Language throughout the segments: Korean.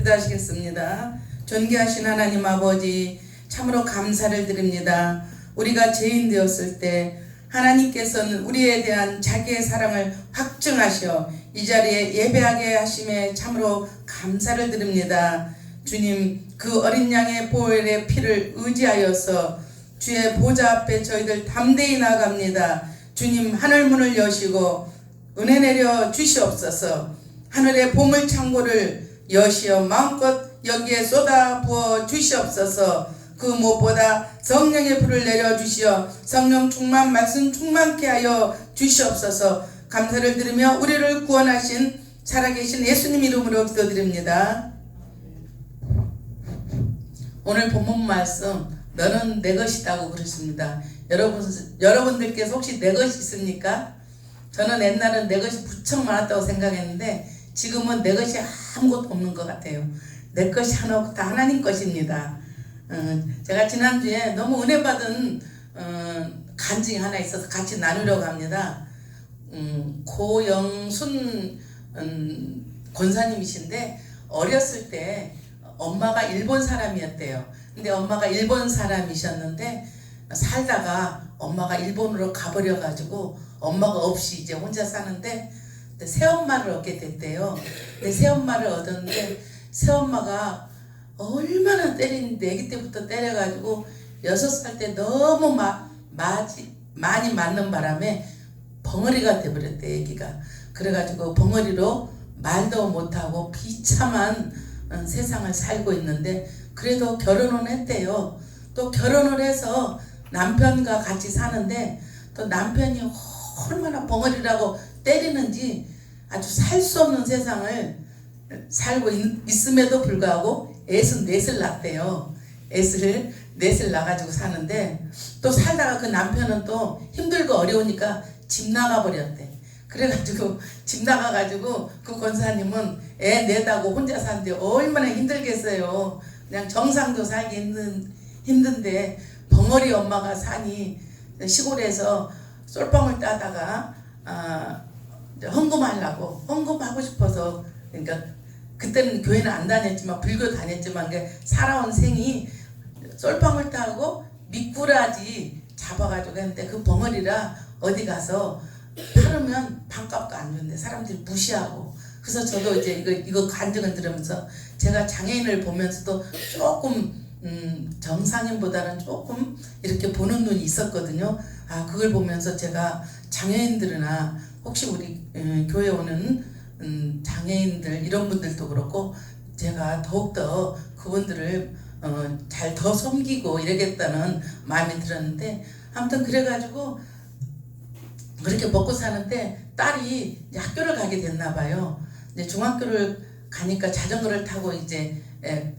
기도하시겠습니다. 존귀하신 하나님 아버지, 참으로 감사를 드립니다. 우리가 죄인 되었을 때 하나님께서는 우리에 대한 자기의 사랑을 확증하셔 이 자리에 예배하게 하심에 참으로 감사를 드립니다. 주님, 그 어린 양의 보혈의 피를 의지하여서 주의 보좌 앞에 저희들 담대히 나아갑니다. 주님, 하늘 문을 여시고 은혜 내려 주시옵소서. 하늘의 보물 창고를 여시어 마음껏 여기에 쏟아 부어 주시옵소서. 그 무엇보다 성령의 불을 내려 주시어 성령 충만 말씀 충만케 하여 주시옵소서. 감사를 드리며 우리를 구원하신 살아계신 예수님 이름으로 기도드립니다. 오늘 본문 말씀, 너는 내 것이다고 그러십니다. 여러분들께서 혹시 내 것이 있습니까? 저는 옛날은 내 것이 무척 많았다고 생각했는데 지금은 내 것이 아무것도 없는 것 같아요. 내 것이 하나 없고 다 하나님 것입니다. 제가 지난주에 너무 은혜 받은 간증이 하나 있어서 같이 나누려고 합니다. 고영순 권사님이신데 어렸을 때 엄마가 일본 사람이었대요. 근데 엄마가 일본 사람이셨는데 살다가 엄마가 일본으로 가버려 가지고 엄마가 없이 이제 혼자 사는데 새엄마를 얻게 됐대요. 근데 새엄마를 얻었는데 새엄마가 얼마나 때리는데 아기 때부터 때려가지고 6살 때 너무 많이 맞는 바람에 벙어리가 돼버렸대 아기가. 그래가지고 벙어리로 말도 못하고 비참한 세상을 살고 있는데 그래도 결혼은 했대요. 또 결혼을 해서 남편과 같이 사는데 또 남편이 얼마나 벙어리라고 때리는지 아주 살 수 없는 세상을 살고 있음에도 불구하고 애는 넷을 낳았대요. 애를 넷을 낳아가지고 사는데 또 살다가 그 남편은 또 힘들고 어려우니까 집 나가버렸대. 그래가지고 집 나가가지고 그 권사님은 애 넷하고 혼자 사는데 얼마나 힘들겠어요. 그냥 정상도 살기 힘든데 벙어리 엄마가 사니 시골에서 솔방울 따다가 헌금하고 싶어서, 그러니까 그때는 교회는 안 다녔지만 불교 다녔지만 살아온 생이 솔방울 따고 미꾸라지 잡아가지고 했는데 그 벙어리라 어디 가서 팔으면 반값도 안 주는데 사람들이 무시하고. 그래서 저도 이제 이거 간증을 들으면서 제가 장애인을 보면서도 조금 정상인보다는 조금 이렇게 보는 눈이 있었거든요. 그걸 보면서 제가 장애인들이나 혹시 우리 교회 오는 장애인들 이런 분들도 그렇고 제가 더욱더 그분들을 잘 더 섬기고 이러겠다는 마음이 들었는데, 아무튼 그래가지고 그렇게 먹고 사는데 딸이 이제 학교를 가게 됐나 봐요. 이제 중학교를 가니까 자전거를 타고 이제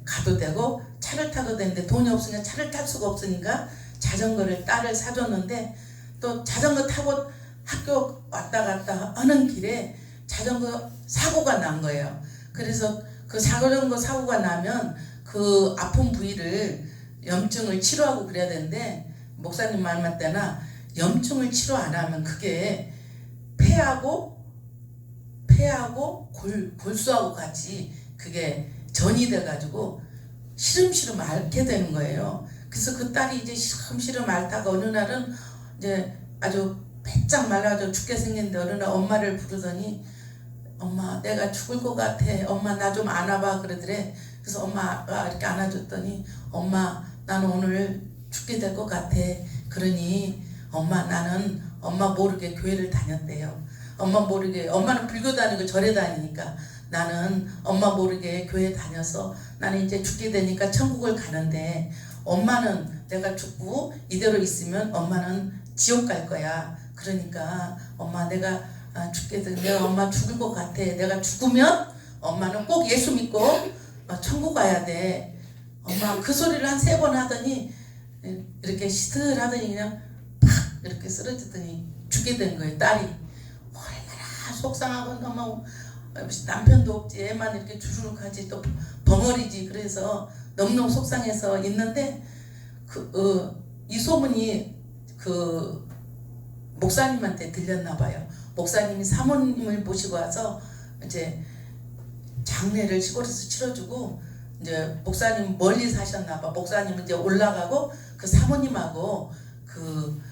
가도 되고 차를 타도 되는데 돈이 없으니까 차를 탈 수가 없으니까 자전거를 딸을 사줬는데 또 자전거 타고 학교 왔다 갔다 하는 길에 자전거 사고가 난 거예요. 그래서 그 자전거 사고가 나면 그 아픈 부위를 염증을 치료하고 그래야 되는데 목사님 말 맞대나 염증을 치료 안 하면 그게 폐하고 골수하고 같이 그게 전이 돼가지고 시름시름 앓게 되는 거예요. 그래서 그 딸이 이제 시름시름 앓다가 어느 날은 이제 아주 배짱 말라져 죽게 생겼는데 어느 날 엄마를 부르더니 엄마 내가 죽을 것 같아. 엄마 나 좀 안아봐 그러더래. 그래서 엄마가 이렇게 안아줬더니 엄마 나는 오늘 죽게 될 것 같아. 그러니 나는 엄마 모르게 교회를 다녔대요. 엄마 모르게, 엄마는 불교 다니고 절에 다니니까 나는 엄마 모르게 교회 다녀서 나는 이제 죽게 되니까 천국을 가는데 엄마는 내가 죽고 이대로 있으면 엄마는 지옥 갈 거야. 그러니까 엄마 내가 죽게 되면 엄마 죽을 것 같아. 내가 죽으면 엄마는 꼭 예수 믿고 천국 가야 돼. 엄마 그 소리를 한 3번 하더니 이렇게 시들하더니 그냥 팍 이렇게 쓰러지더니 죽게 된 거예요. 딸이 얼마나 속상하고 너무 남편도 없지 애만 이렇게 주르륵하지 또 벙어리지. 그래서 너무너무 속상해서 있는데 이 소문이 그 목사님한테 들렸나 봐요. 목사님이 사모님을 모시고 와서 이제 장례를 시골에서 치러주고 이제 목사님 멀리 사셨나봐. 목사님은 이제 올라가고 그 사모님하고 그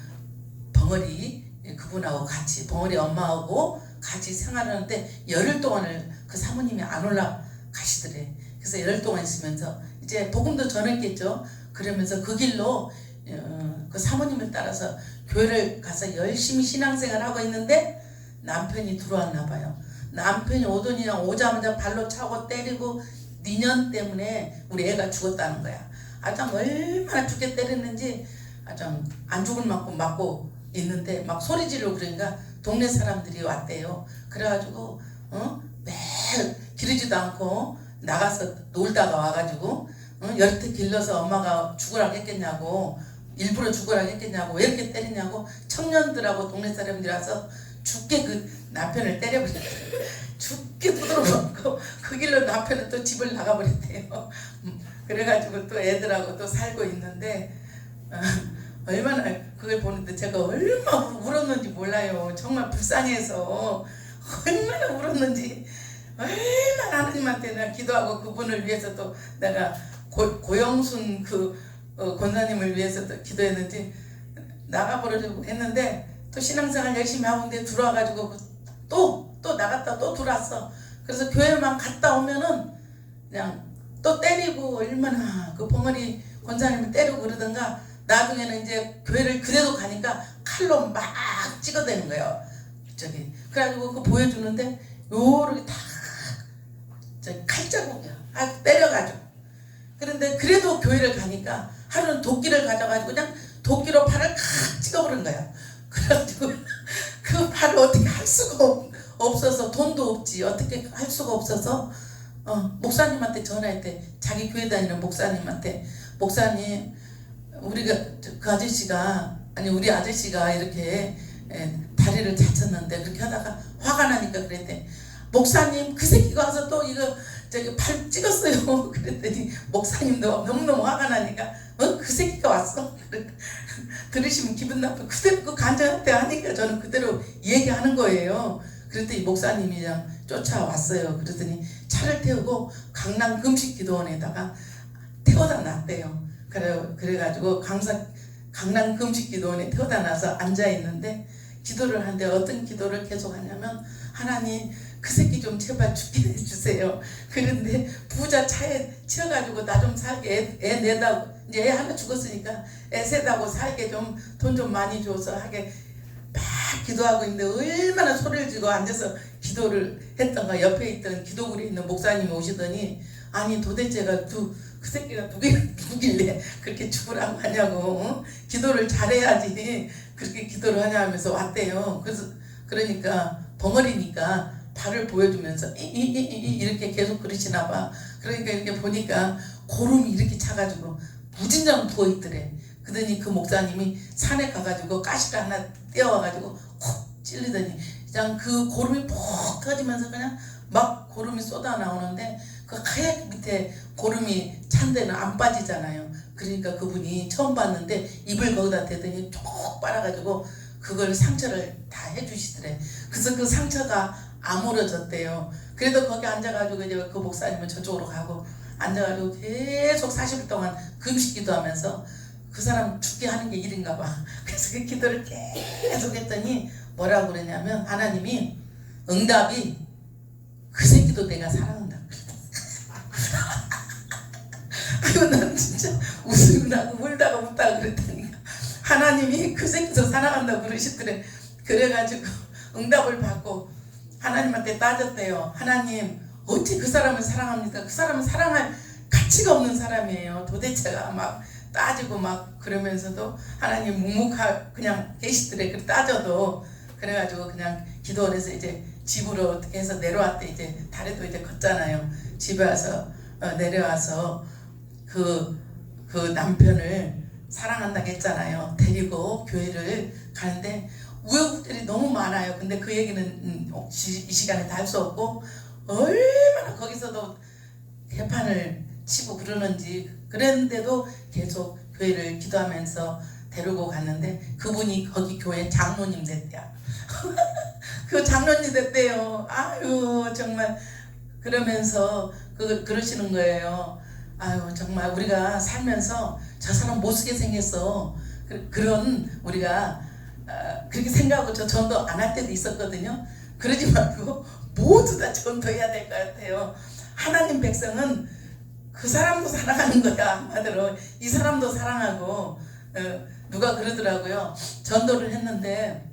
벙어리 그분하고 같이 벙어리 엄마하고 같이 생활하는데 열흘 동안을 그 사모님이 안 올라가시더래. 그래서 열흘 동안 있으면서 이제 복음도 전했겠죠. 그러면서 그 길로 그 사모님을 따라서 교회를 가서 열심히 신앙생활 하고 있는데 남편이 들어왔나 봐요. 남편이 오더니 오자마자 발로 차고 때리고 니년 때문에 우리 애가 죽었다는 거야. 아주 얼마나 죽게 때렸는지 아주 안 죽을 만큼 맞고 있는데 막 소리 지르고 그러니까 동네 사람들이 왔대요. 그래가지고 매일 기르지도 않고 나가서 놀다가 와가지고 열태 길러서 엄마가 죽으라고 했겠냐고 일부러 죽으라고 했겠냐고 왜 이렇게 때리냐고 청년들하고 동네 사람들이 와서 죽게 그 남편을 때려버렸대. 죽게 두드러먹고 그 길로 남편은 또 집을 나가버렸대요. 그래가지고 또 애들하고 또 살고 있는데 얼마나 그걸 보는데 제가 얼마나 울었는지 몰라요. 정말 불쌍해서 얼마나 울었는지 얼마나 하나님한테 내가 기도하고 그분을 위해서 또 내가 고영순 그 권사님을 위해서도 기도했는지 나가버리려고 했는데 또 신앙생활 열심히 하고 있는데 들어와가지고 또 나갔다 또 들어왔어. 그래서 교회만 갔다 오면은 그냥 또 때리고 얼마나 그 벙어리 권사님을 때리고 그러던가 나중에는 이제 교회를 그래도 가니까 칼로 막 찍어대는 거예요. 저기 그래가지고 그 보여주는데 요렇게 다 칼자국이야. 때려가지고. 그런데 그래도 교회를 가니까 하루는 도끼를 가져가지고 그냥 도끼로 팔을 칵 찍어버린 거야. 그래가지고 그 팔을 어떻게 할 수가 없어서 돈도 없지 어떻게 할 수가 없어서 목사님한테 전화했대. 자기 교회 다니는 목사님한테 목사님 우리가 그 아저씨가 아니 우리 아저씨가 이렇게 다리를 다쳤는데 그렇게 하다가 화가 나니까 그랬대. 목사님 그 새끼가 와서 또 이거 저기 팔 찍었어요. 그랬더니 목사님도 너무너무 화가 나니까 그 새끼가 왔어. 들으시면 기분 나쁘고 그대로 그 간장한테 하니까 저는 그대로 얘기하는 거예요. 그랬더니 목사님이 그냥 쫓아왔어요. 그랬더니 차를 태우고 강남 금식기도원에다가 태워다 놨대요. 그래가지고 강남 금식기도원에 태워다 놔서 앉아있는데 기도를 하는데 어떤 기도를 계속 하냐면 하나님 그 새끼 좀 제발 죽게 해주세요. 그런데 부자 차에 치여가지고 나 좀 살게 애 내다고 이제 애 하나 죽었으니까 애 세다고 살게 좀 돈 좀 많이 줘서 하게 막 기도하고 있는데 얼마나 소리를 지고 앉아서 기도를 했던가 옆에 있던 기도굴에 있는 목사님이 오시더니 아니 도대체가 그 새끼가 누길래 그렇게 죽으라고 하냐고 기도를 잘해야지 그렇게 기도를 하냐 하면서 왔대요. 그래서 그러니까 벙어리니까 발을 보여주면서 이렇게 계속 그러시나 봐. 그러니까 이렇게 보니까 고름이 이렇게 차가지고 무진장 부어있더래. 그러더니 그 목사님이 산에 가가지고 가시를 하나 떼어와가지고 콕 찔리더니 그냥 그 고름이 푹 터지면서 그냥 막 고름이 쏟아 나오는데 그 하얗게 밑에 고름이 찬 데는 안 빠지잖아요. 그러니까 그분이 처음 봤는데 입을 거기다 대더니 쭉 빨아가지고 그걸 상처를 다 해주시더래. 그래서 그 상처가 아물어졌대요. 그래도 거기 앉아가지고 이제 그 목사님은 저쪽으로 가고 앉아가지고 계속 40일 동안 금식기도 하면서 그 사람 죽게 하는 게 일인가 봐. 그래서 그 기도를 계속 했더니 뭐라고 그러냐면 하나님이 응답이 그 새끼도 내가 사랑한다. 아이고 난 진짜 웃음이 나고 울다가 웃다가 그랬다니까. 하나님이 그 새끼도 사랑한다고 그러시더래. 그래가지고 응답을 받고 하나님한테 따졌대요. 하나님 어찌 그 사람을 사랑합니까? 그 사람은 사랑할 가치가 없는 사람이에요. 도대체가 막 따지고 막 그러면서도 하나님 묵묵하 그냥 계시더래. 그래 따져도 그래가지고 그냥 기도원에서 이제 집으로 어떻게 해서 내려왔대. 이제 다리도 이제 걷잖아요. 집에 와서 내려와서 그 남편을 사랑한다고 했잖아요. 데리고 교회를 가는데 우여곡절이 너무 많아요. 근데 그 얘기는 이 시간에 다 할 수 없고 얼마나 거기서도 개판을 치고 그러는지 그랬는데도 계속 교회를 기도하면서 데리고 갔는데 그분이 거기 교회 장로님 됐대요. 그 장로님 됐대요. 아유 정말 그러면서 그러시는 거예요. 아유 정말 우리가 살면서 저 사람 못쓰게 생겼어. 그런 우리가 그렇게 생각하고 저 전도 안 할 때도 있었거든요. 그러지 말고 모두 다 전도해야 될 것 같아요. 하나님 백성은 그 사람도 사랑하는 거야. 한마디로 이 사람도 사랑하고 누가 그러더라고요. 전도를 했는데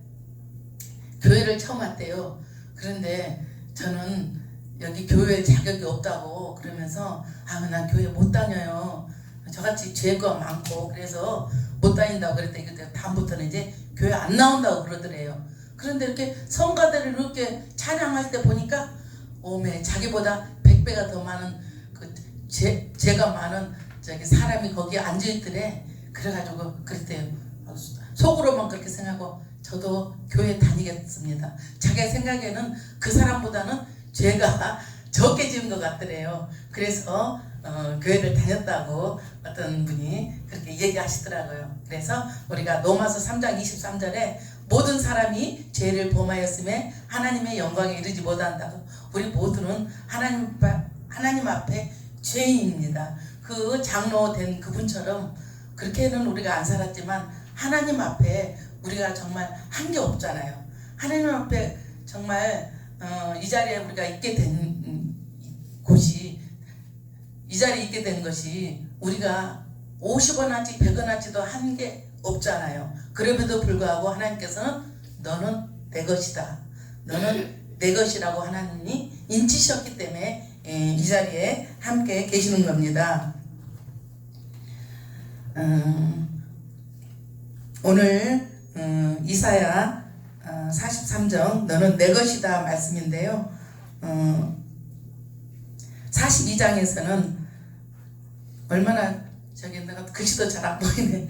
교회를 처음 왔대요. 그런데 저는 여기 교회 자격이 없다고 그러면서 난 교회 못 다녀요. 저같이 죄가 많고 그래서 못 다닌다고 그랬더니 그때 다음부터는 이제 교회 안 나온다고 그러더래요. 그런데 이렇게 성가대를 이렇게 찬양할 때 보니까 오메 자기보다 100배가 더 많은 그 죄가 많은 저기 사람이 거기에 앉아있더래. 그래가지고 그랬대요. 속으로만 그렇게 생각하고 저도 교회 다니겠습니다. 자기 생각에는 그 사람보다는 죄가 적게 지은 것 같더래요. 그래서 교회를 다녔다고 어떤 분이 그렇게 얘기하시더라고요. 그래서 우리가 로마서 3장 23절에 모든 사람이 죄를 범하였음에 하나님의 영광에 이르지 못한다고. 우리 모두는 하나님 앞에 죄인입니다. 그 장로 된 그분처럼 그렇게는 우리가 안 살았지만 하나님 앞에 우리가 정말 한 게 없잖아요. 하나님 앞에 정말 이 자리에 우리가 있게 된 곳이, 이 자리에 있게 된 것이 우리가 50원하지 100원하지도 한 게 없잖아요. 그럼에도 불구하고 하나님께서는 너는 내 것이다, 너는 내 것이라고 하나님이 인치셨기 때문에 이 자리에 함께 계시는 겁니다. 오늘 이사야 43장 너는 내 것이다 말씀인데요. 42장에서는 얼마나 저기 내가 글씨도 잘 안 보이네.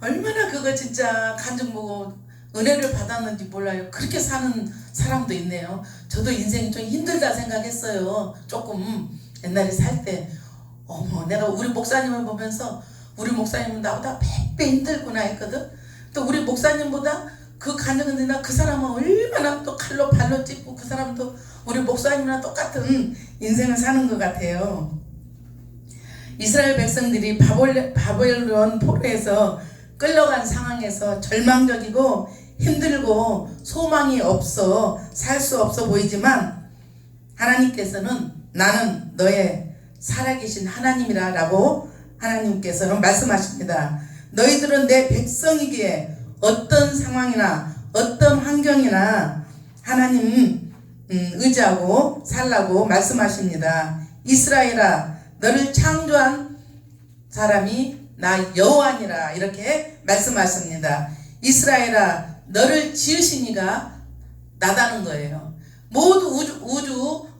얼마나 그거 진짜 간증 보고 은혜를 받았는지 몰라요. 그렇게 사는 사람도 있네요. 저도 인생이 좀 힘들다 생각했어요. 조금 옛날에 살 때 어머 내가 우리 목사님을 보면서 우리 목사님은 나보다 100배 힘들구나 했거든. 또 우리 목사님보다 그 간증은 내가 그 사람은 얼마나 또 칼로 발로 찝고 그 사람도 우리 목사님이랑 똑같은 인생을 사는 것 같아요. 이스라엘 백성들이 바벨론 포로에서 끌려간 상황에서 절망적이고 힘들고 소망이 없어 살 수 없어 보이지만 하나님께서는 나는 너의 살아계신 하나님이라 라고 하나님께서는 말씀하십니다. 너희들은 내 백성이기에 어떤 상황이나 어떤 환경이나 하나님 의지하고 살라고 말씀하십니다. 이스라엘아 너를 창조한 사람이 나 여호와니라 이렇게 말씀하십니다. 이스라엘아 너를 지으신 이가 나다는 거예요. 모두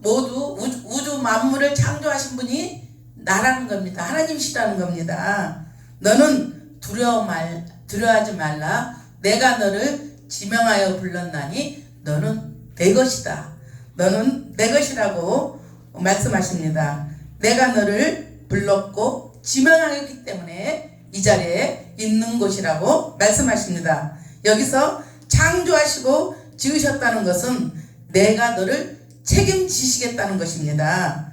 우주 만물을 창조하신 분이 나라는 겁니다. 하나님이시라는 겁니다. 너는 두려워하지 말라. 내가 너를 지명하여 불렀나니 너는 내 것이다. 너는 내 것이라고 말씀하십니다. 내가 너를 불렀고 지명하였기 때문에 이 자리에 있는 곳이라고 말씀하십니다. 여기서 창조하시고 지으셨다는 것은 내가 너를 책임지시겠다는 것입니다.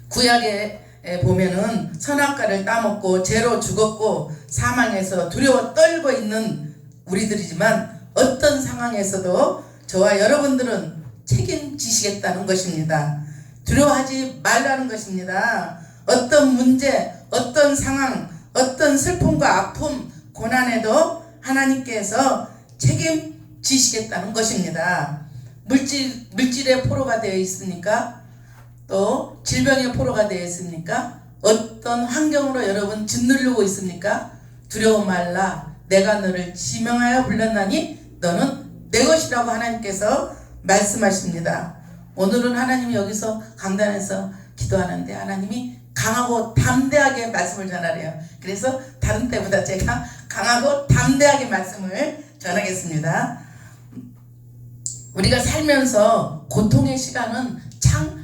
구약에 보면은 선악과를 따먹고 죄로 죽었고 사망해서 두려워 떨고 있는 우리들이지만 어떤 상황에서도 저와 여러분들은 책임지시겠다는 것입니다. 두려워하지 말라는 것입니다. 어떤 문제, 어떤 상황, 어떤 슬픔과 아픔, 고난에도 하나님께서 책임지시겠다는 것입니다. 물질의 포로가 되어 있습니까? 또 질병의 포로가 되어 있습니까? 어떤 환경으로 여러분 짓누르고 있습니까? 두려워 말라. 내가 너를 지명하여 불렀나니 너는 내 것이라고 하나님께서 말씀하십니다. 오늘은 하나님이 여기서 강단에서 기도하는데 하나님이 강하고 담대하게 말씀을 전하래요. 그래서 다른 때보다 제가 강하고 담대하게 말씀을 전하겠습니다. 우리가 살면서 고통의 시간은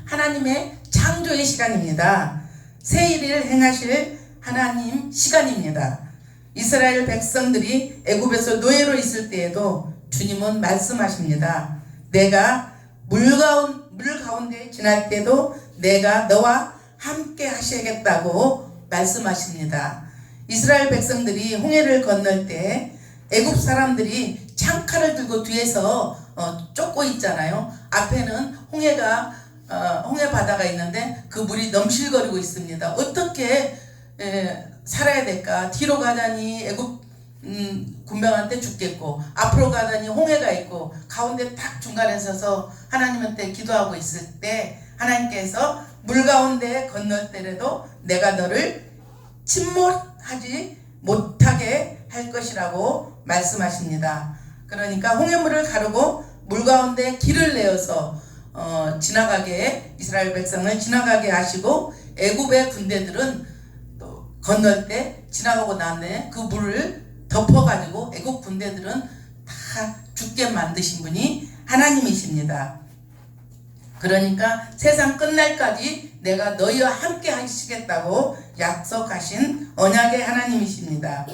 하나님의 창조의 시간입니다. 새 일을 행하실 하나님 시간입니다. 이스라엘 백성들이 애굽에서 노예로 있을 때에도 주님은 말씀하십니다. 내가 물 가운데 지날 때도 내가 너와 함께 하셔야겠다고 말씀하십니다. 이스라엘 백성들이 홍해를 건널 때 애굽 사람들이 창칼을 들고 뒤에서 쫓고 있잖아요. 앞에는 홍해 바다가 있는데 그 물이 넘실거리고 있습니다. 어떻게 살아야 될까? 뒤로 가자니 애굽 군병한테 죽겠고, 앞으로 가자니 홍해가 있고, 가운데 딱 중간에 서서 하나님한테 기도하고 있을 때 하나님께서 물 가운데 건널 때라도 내가 너를 침몰하지 못하게 할 것이라고 말씀하십니다. 그러니까 홍해물을 가르고 물 가운데 길을 내어서 지나가게, 이스라엘 백성을 지나가게 하시고, 애굽의 군대들은 또 건널 때 지나가고 나면 그 물을 덮어가지고 애국 군대들은 다 죽게 만드신 분이 하나님이십니다. 그러니까 세상 끝날까지 내가 너희와 함께 하시겠다고 약속하신 언약의 하나님이십니다.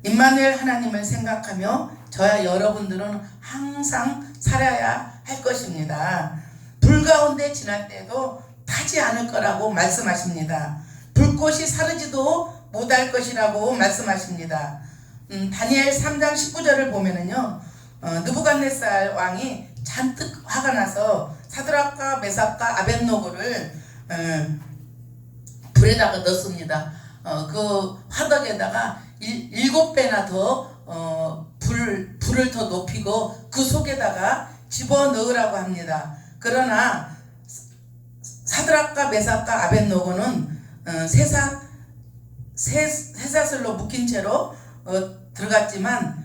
임마누엘 하나님을 생각하며 저와 여러분들은 항상 살아야 할 것입니다. 불 가운데 지날 때도 타지 않을 거라고 말씀하십니다. 불꽃이 사르지도 못할 것이라고 말씀하십니다. 다니엘 3장 19절을 보면은요, 느부갓네살 왕이 잔뜩 화가 나서 사드락과 메삭과 아벳노고를 불에다가 넣습니다. 그 화덕에다가 7배나 더 불을 더 높이고 그 속에다가 집어넣으라고 합니다. 그러나 사드락과 메삭과 아벳노고는 쇠사슬로 묶인 채로 들어갔지만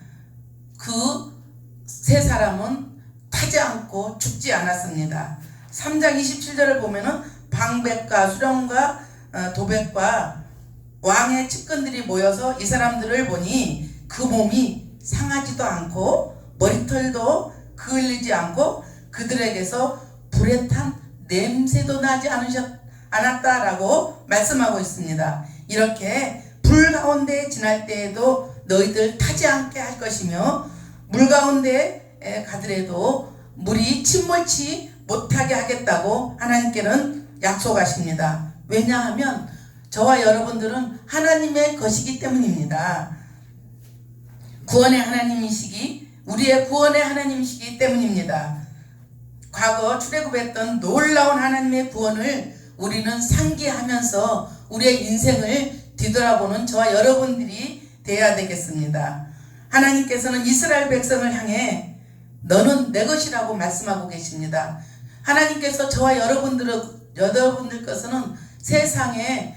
그 세 사람은 타지 않고 죽지 않았습니다. 3장 27절을 보면은 방백과 수령과 도백과 왕의 측근들이 모여서 이 사람들을 보니 그 몸이 상하지도 않고 머리털도 그을리지 않고 그들에게서 불에 탄 냄새도 나지 않았다라고 말씀하고 있습니다. 이렇게 불 가운데 지날 때에도 너희들 타지 않게 할 것이며 물 가운데 가더라도 물이 침몰치 못하게 하겠다고 하나님께는 약속하십니다. 왜냐하면 저와 여러분들은 하나님의 것이기 때문입니다. 구원의 하나님이시기, 우리의 구원의 하나님이시기 때문입니다. 과거 출애굽했던 놀라운 하나님의 구원을 우리는 상기하면서 우리의 인생을 뒤돌아보는 저와 여러분들이 되어야 되겠습니다. 하나님께서는 이스라엘 백성을 향해 너는 내 것이라고 말씀하고 계십니다. 하나님께서 저와 여러분들 것은 세상에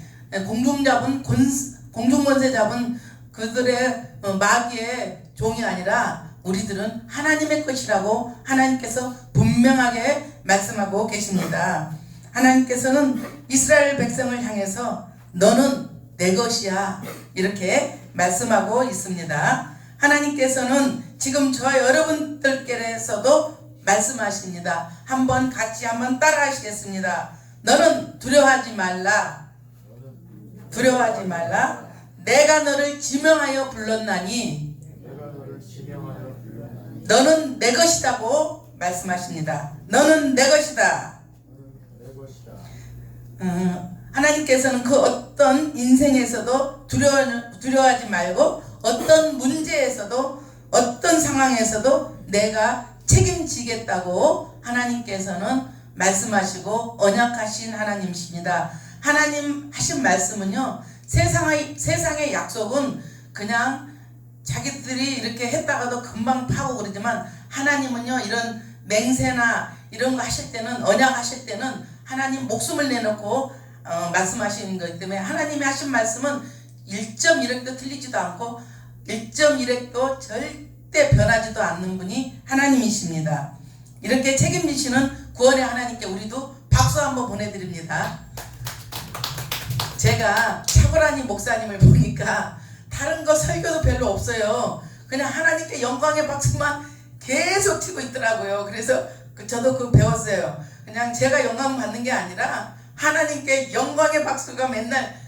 공중권세 잡은 그들의 마귀의 종이 아니라 우리들은 하나님의 것이라고 하나님께서 분명하게 말씀하고 계십니다. 하나님께서는 이스라엘 백성을 향해서 너는 내 것이야 이렇게 말씀하고 있습니다. 하나님께서는 지금 저와 여러분들께서도 말씀하십니다. 한번 같이 한번 따라 하시겠습니다. 너는 두려워하지 말라. 두려워하지 말라. 내가 너를 지명하여 불렀나니 너는 내 것이다고 말씀하십니다. 너는 내 것이다. 하나님께서는 그 어떤 인생에서도 두려워하지 말고 어떤 문제에서도 어떤 상황에서도 내가 책임지겠다고 하나님께서는 말씀하시고 언약하신 하나님이십니다. 하나님 하신 말씀은요, 세상의 약속은 그냥 자기들이 이렇게 했다가도 금방 파고 그러지만 하나님은요, 이런 맹세나 이런 거 하실 때는, 언약 하실 때는 하나님 목숨을 내놓고 말씀하시는 거기 때문에 하나님이 하신 말씀은 1.1핵도 틀리지도 않고 1.1핵도 절대 변하지도 않는 분이 하나님이십니다. 이렇게 책임지시는 구원의 하나님께 우리도 박수 한번 보내드립니다. 제가 차고라니 목사님을 보니까 다른 거 설교도 별로 없어요. 그냥 하나님께 영광의 박수만 계속 치고 있더라고요. 그래서 저도 그거 배웠어요. 그냥 제가 영광 받는 게 아니라 하나님께 영광의 박수가 맨날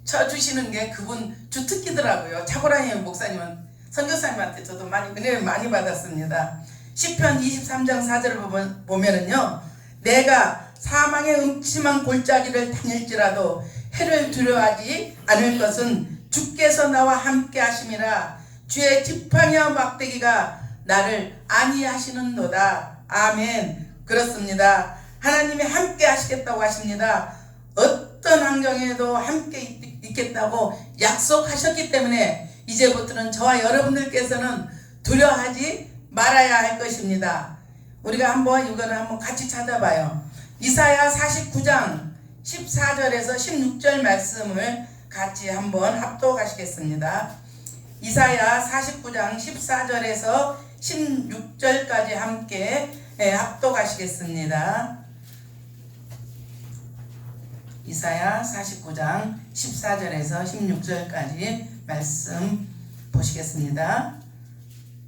쳐주시는 게 그분 주특기더라고요. 차고라니 목사님은 선교사님한테 저도 은혜를 많이 받았습니다. 시편 23장 4절을 보면은요, 내가 사망의 음침한 골짜기를 다닐지라도 해를 두려워하지 않을 것은 주께서 나와 함께 하심이라. 주의 지팡이와 막대기가 나를 안위하시는도다. 아멘. 그렇습니다. 하나님이 함께 하시겠다고 하십니다. 어떤 환경에도 함께 있겠다고 약속하셨기 때문에 이제부터는 저와 여러분들께서는 두려워하지 말아야 할 것입니다. 우리가 이거는 한번 같이 찾아봐요. 이사야 49장 14절에서 16절 말씀을 같이 한번 합독하시겠습니다. 이사야 49장 14절에서 16절까지 함께 합독하시겠습니다. 이사야 49장 14절에서 16절까지 말씀 보시겠습니다.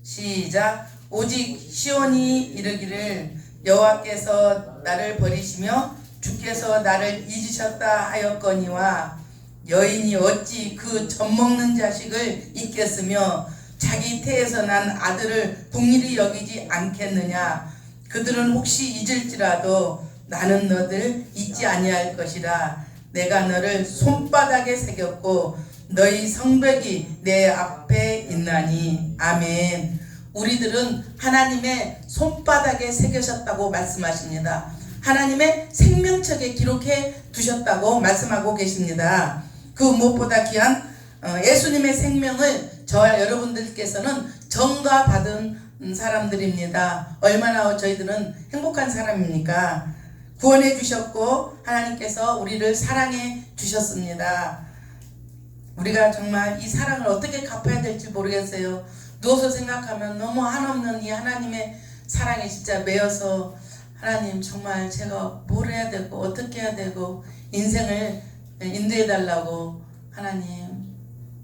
시작. 오직 시온이 이르기를 여호와께서 나를 버리시며 주께서 나를 잊으셨다 하였거니와 여인이 어찌 그 젖먹는 자식을 잊겠으며 자기 태에서 난 아들을 동일히 여기지 않겠느냐. 그들은 혹시 잊을지라도 나는 너를 잊지 아니할 것이라. 내가 너를 손바닥에 새겼고 너희 성벽이 내 앞에 있나니. 아멘. 우리들은 하나님의 손바닥에 새겨졌다고 말씀하십니다. 하나님의 생명책에 기록해 두셨다고 말씀하고 계십니다. 그 무엇보다 귀한 예수님의 생명을 저와 여러분들께서는 전가받은 사람들입니다. 얼마나 저희들은 행복한 사람입니까? 구원해 주셨고 하나님께서 우리를 사랑해 주셨습니다. 우리가 정말 이 사랑을 어떻게 갚아야 될지 모르겠어요. 누워서 생각하면 너무 한없는 이 하나님의 사랑에 진짜 매여서 하나님 정말 제가 뭘 해야 되고 어떻게 해야 되고 인생을 인도해 달라고 하나님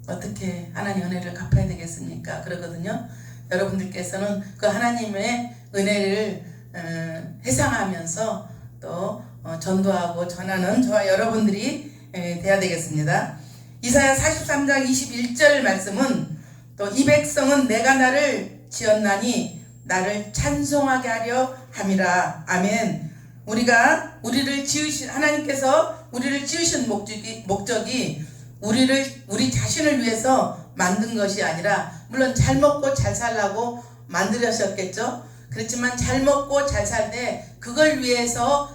어떻게 하나님 은혜를 갚아야 되겠습니까? 그러거든요. 여러분들께서는 그 하나님의 은혜를 회상하면서 또 전도하고 전하는 저와 여러분들이 돼야 되겠습니다. 이사야 43장 21절 말씀은 또 이 백성은 내가 나를 지었나니 나를 찬송하게 하려 함이라. 아멘. 하나님께서 우리를 지으신 목적이 우리 자신을 위해서 만든 것이 아니라, 물론 잘 먹고 잘 살라고 만들으셨겠죠. 그렇지만 잘 먹고 잘 살 때 그걸 위해서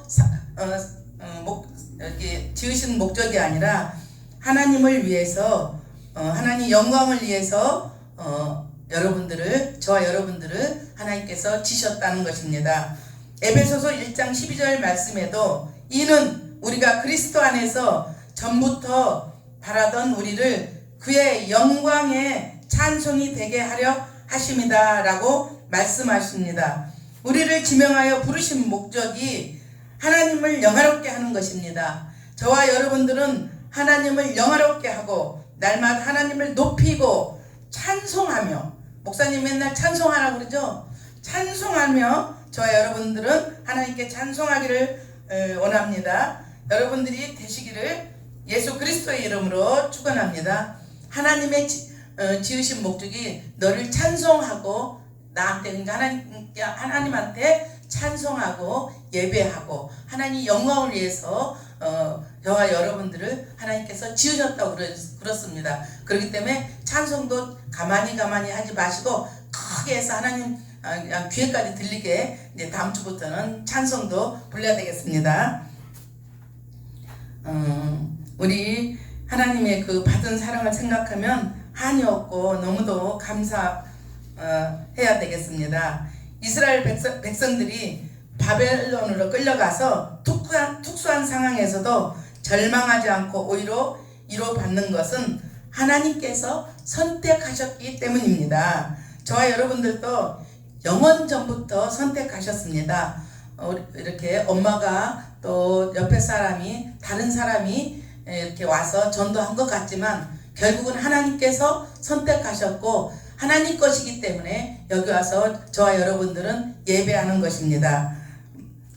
지으신 목적이 아니라 하나님을 위해서, 하나님 영광을 위해서 저와 여러분들을 하나님께서 지셨다는 것입니다. 에베소서 1장 12절 말씀에도 이는 우리가 그리스도 안에서 전부터 바라던 우리를 그의 영광의 찬송이 되게 하려 하심이다 라고 말씀하십니다. 우리를 지명하여 부르신 목적이 하나님을 영화롭게 하는 것입니다. 저와 여러분들은 하나님을 영화롭게 하고 날마다 하나님을 높이고 찬송하며, 목사님 맨날 찬송하라고 그러죠? 찬송하며 저와 여러분들은 하나님께 찬송하기를 원합니다. 여러분들이 되시기를 예수 그리스도의 이름으로 축원합니다. 하나님의 지으신 목적이 너를 찬송하고 나한테, 하나님한테 찬송하고 예배하고 하나님 영광을 위해서 저와 여러분들을 하나님께서 지으셨다고 그렇습니다. 그렇기 때문에 찬송도 가만히 하지 마시고 크게 해서 하나님 귀에까지 들리게 이제 다음 주부터는 찬송도 불러야 되겠습니다. 우리 하나님의 그 받은 사랑을 생각하면 한이 없고 너무도 감사해야 되겠습니다. 이스라엘 백성들이 바벨론으로 끌려가서 특수한 상황에서도 절망하지 않고 오히려 위로받는 것은 하나님께서 선택하셨기 때문입니다. 저와 여러분들도 영원 전부터 선택하셨습니다. 이렇게 엄마가 또 옆에 사람이, 다른 사람이 이렇게 와서 전도한 것 같지만 결국은 하나님께서 선택하셨고 하나님 것이기 때문에 여기 와서 저와 여러분들은 예배하는 것입니다.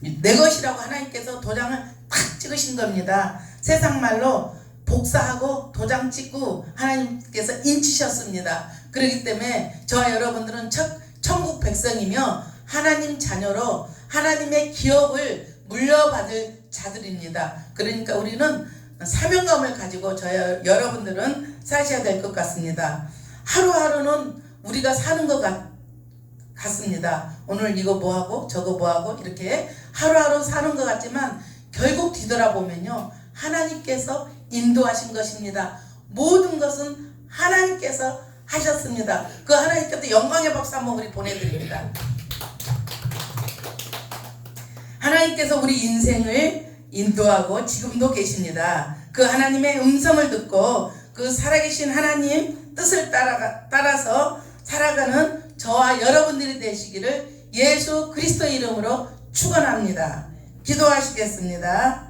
내 것이라고 하나님께서 도장을 탁 찍으신 겁니다. 세상 말로 복사하고 도장 찍고 하나님께서 인치셨습니다. 그렇기 때문에 저와 여러분들은 천국 백성이며 하나님 자녀로 하나님의 기업을 물려받을 자들입니다. 그러니까 우리는 사명감을 가지고 여러분들은 사셔야 될 것 같습니다. 하루하루는 우리가 사는 것 같습니다. 오늘 이거 뭐하고 저거 뭐하고 이렇게 하루하루 사는 것 같지만 결국 뒤돌아보면요, 하나님께서 인도하신 것입니다. 모든 것은 하나님께서 하셨습니다. 그 하나님께도 영광의 박수 한번 우리 보내드립니다. 하나님께서 우리 인생을 인도하고 지금도 계십니다. 그 하나님의 음성을 듣고 그 살아계신 하나님 뜻을 따라서 살아가는 저와 여러분들이 되시기를 예수 그리스도의 이름으로 축원합니다. 기도하시겠습니다.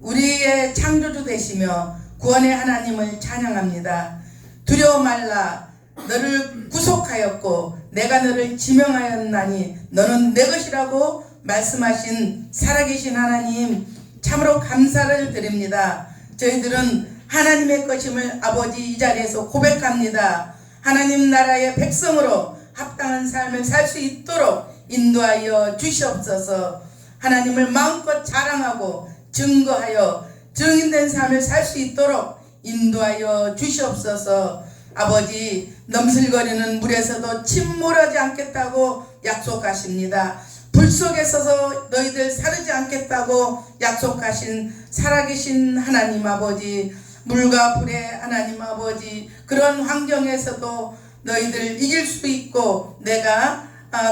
우리의 창조주 되시며 구원의 하나님을 찬양합니다. 두려워 말라. 너를 구속하였고 내가 너를 지명하였나니 너는 내 것이라고 말씀하신 살아계신 하나님, 참으로 감사를 드립니다. 저희들은 하나님의 것임을 아버지 이 자리에서 고백합니다. 하나님 나라의 백성으로 합당한 삶을 살 수 있도록 인도하여 주시옵소서. 하나님을 마음껏 자랑하고 증거하여 증인된 삶을 살 수 있도록 인도하여 주시옵소서. 아버지, 넘실거리는 물에서도 침몰하지 않겠다고 약속하십니다. 불 속에 서서 너희들 사르지 않겠다고 약속하신 살아계신 하나님 아버지, 물과 불의 하나님 아버지, 그런 환경에서도 너희들 이길 수 있고 내가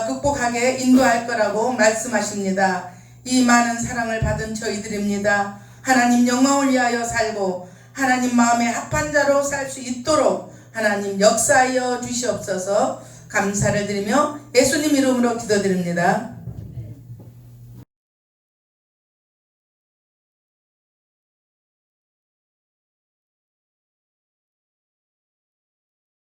극복하게 인도할 거라고 말씀하십니다. 이 많은 사랑을 받은 저희들입니다. 하나님 영광을 위하여 살고 하나님 마음에 합한 자로 살 수 있도록 하나님 역사하여 주시옵소서. 감사를 드리며 예수님 이름으로 기도드립니다.